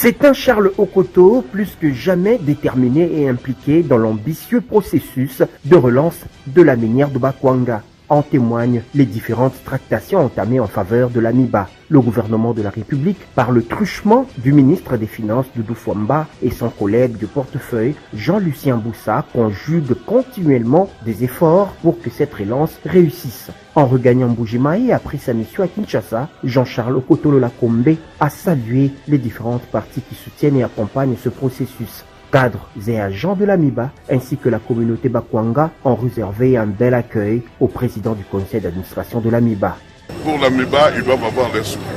C'est un Charles Okoto plus que jamais déterminé et impliqué dans l'ambitieux processus de relance de la minière de Bakwanga. En témoignent les différentes tractations entamées en faveur de l'AMIBA. Le gouvernement de la République, par le truchement du ministre des Finances Doudou Fwamba et son collègue de portefeuille Jean-Lucien Boussa, conjugue continuellement des efforts pour que cette relance réussisse. En regagnant Mbujimayi après sa mission à Kinshasa, Jean-Charles Okoto Lolakombe a salué les différentes parties qui soutiennent et accompagnent ce processus. Cadres et agents de l'AMIBA ainsi que la communauté Bakwanga ont réservé un bel accueil au président du conseil d'administration de l'AMIBA. Pour l'AMIBA, ils doivent avoir leur sourire.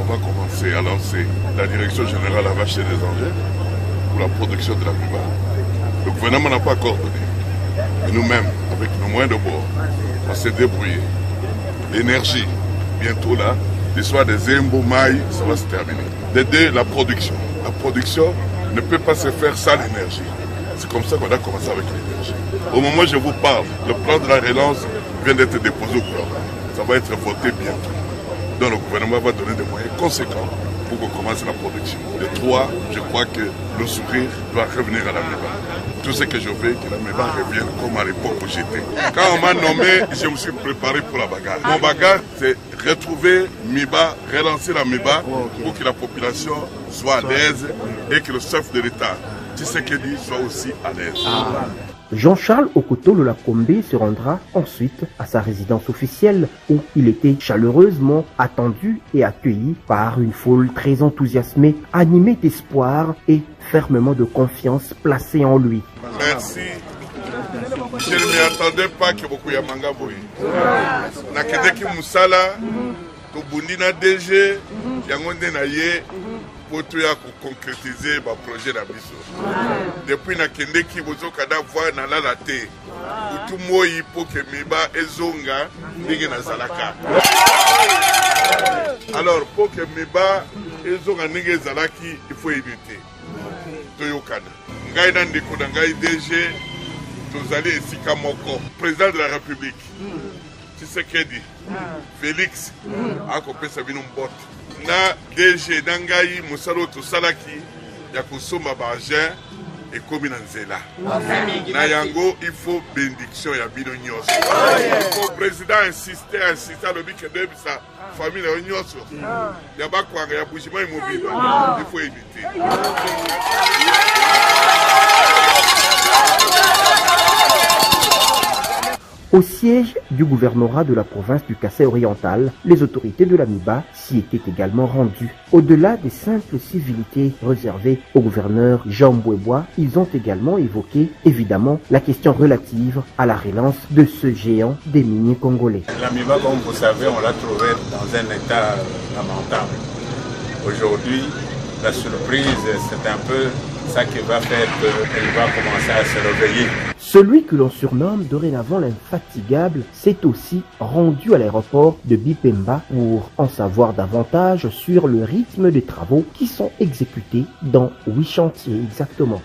On va commencer à lancer la direction générale à acheter des engins pour la production de l'AMIBA. Le gouvernement n'a pas coordonné. Et nous-mêmes, avec nos moyens de bord, on s'est débrouillé. L'énergie, bientôt là, l'histoire des Embomaï, ça va se terminer. D'aider la production. La production ne peut pas se faire sans l'énergie. C'est comme ça qu'on a commencé avec l'énergie. Au moment où je vous parle, le plan de la relance vient d'être déposé au gouvernement. Ça va être voté bientôt. Donc le gouvernement va donner des moyens conséquents pour qu'on commence la production. De 3, je crois que le sourire doit revenir à l'AMIBA. Tout ce que je veux, que l'AMIBA revienne comme à l'époque où j'étais. Quand on m'a nommé, je me suis préparé pour la bagarre. Mon bagarre, c'est retrouver MIBA, relancer la MIBA pour que la population soit à l'aise et que le chef de l'État, Tshisekedi, soit aussi à l'aise. Jean-Charles Okoto Lolakombe se rendra ensuite à sa résidence officielle où il était chaleureusement attendu et accueilli par une foule très enthousiasmée, animée d'espoir et fermement de confiance placée en lui. Merci. Je ne m'attendais pas que beaucoup de manga boy. Nakedeki Musala, Tobundina DG, Yangonde Naye, pour concrétiser le projet d'Abisso. Depuis Nakendeki, vous avez voir la thé. Tout le monde pour que Miba et Zonga n'aient Zalaka. Alors, pour que Miba et Zonga n'aient Zalaki, il faut éviter. Toyokana. Ngai Nandeko Ngai DG, Tozali et Sikamoko, président de la République. Tshisekedi, Félix, Akopé Sabino Mbot. Na DG Nangai Musalo Tosalaki, Yakosoma Bargin et Kominanzela. Na Yango, il faut bénédiction ya bino nyos. Il faut président insister le but que de sa famille nyos. Yaba Kwanga ya Bujima immobile. Il faut éviter. Au siège du gouvernorat de la province du Kassai oriental, les autorités de l'AMIBA s'y étaient également rendues. Au-delà des simples civilités réservées au gouverneur Jean Mbouébois, ils ont également évoqué, évidemment, la question relative à la relance de ce géant des miniers congolais. L'AMIBA, comme vous savez, on l'a trouvé dans un état lamentable. Aujourd'hui, la surprise, c'est un peu ça qui va faire qu'elle va commencer à se réveiller. Celui que l'on surnomme dorénavant l'infatigable s'est aussi rendu à l'aéroport de Bipemba pour en savoir davantage sur le rythme des travaux qui sont exécutés dans 8 chantiers exactement.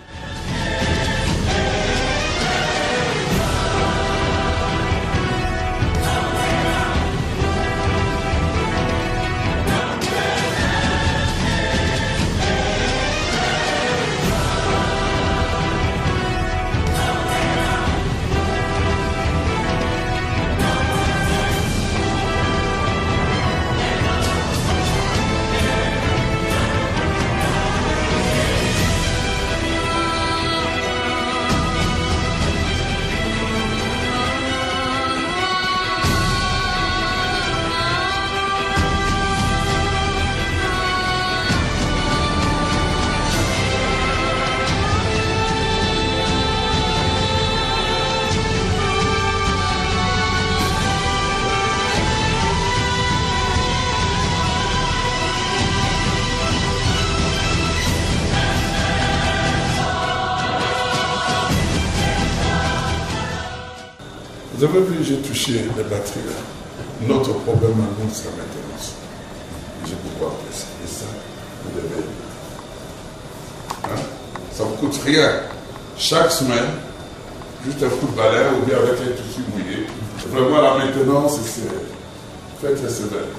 Vous avez vu, j'ai touché les batteries là. Notre problème à nous, c'est la maintenance. Je peux pas apprécier. Et ça, vous devez. Hein? Ça ne vous coûte rien. Chaque semaine, juste un coup de balai ou bien avec les tissus mouillés. Vraiment, la maintenance, c'est très sévère.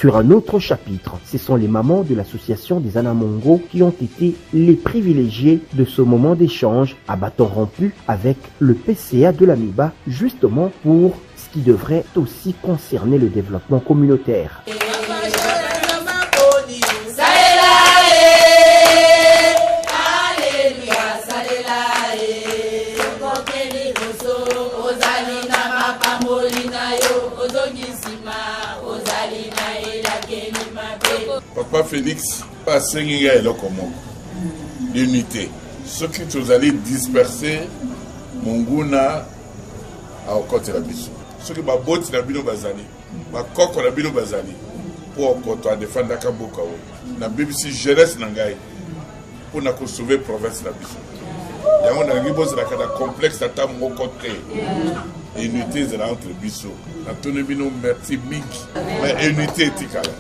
Sur un autre chapitre, ce sont les mamans de l'association des Anamongo qui ont été les privilégiés de ce moment d'échange à bâton rompu avec le PCA de l'Amiba, justement pour ce qui devrait aussi concerner le développement communautaire. Papa Félix a sengi eloko moko l'unité. Ce qui vous allez disperser monguna a okotela biso. Ce qui ba boti na bino bazali, ba koko na bino bazali pour koto a défendre kamboka o. Na BBC jeunesse na ngai pour na ko sauver province na biso. Yango na ngiboza na kada complexe ata moko te. Unité zela entre biso. Na tone bino merci mingi. Mais unité etikala.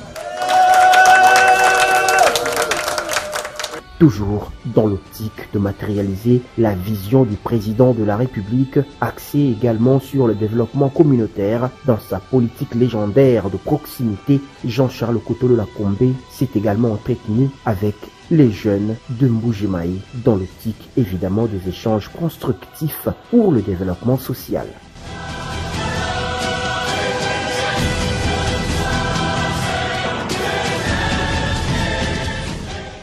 Toujours dans l'optique de matérialiser la vision du président de la République, axée également sur le développement communautaire dans sa politique légendaire de proximité, Jean-Charles Kotolo Lakombe s'est également entretenu avec les jeunes de Mbujimaï dans l'optique évidemment des échanges constructifs pour le développement social.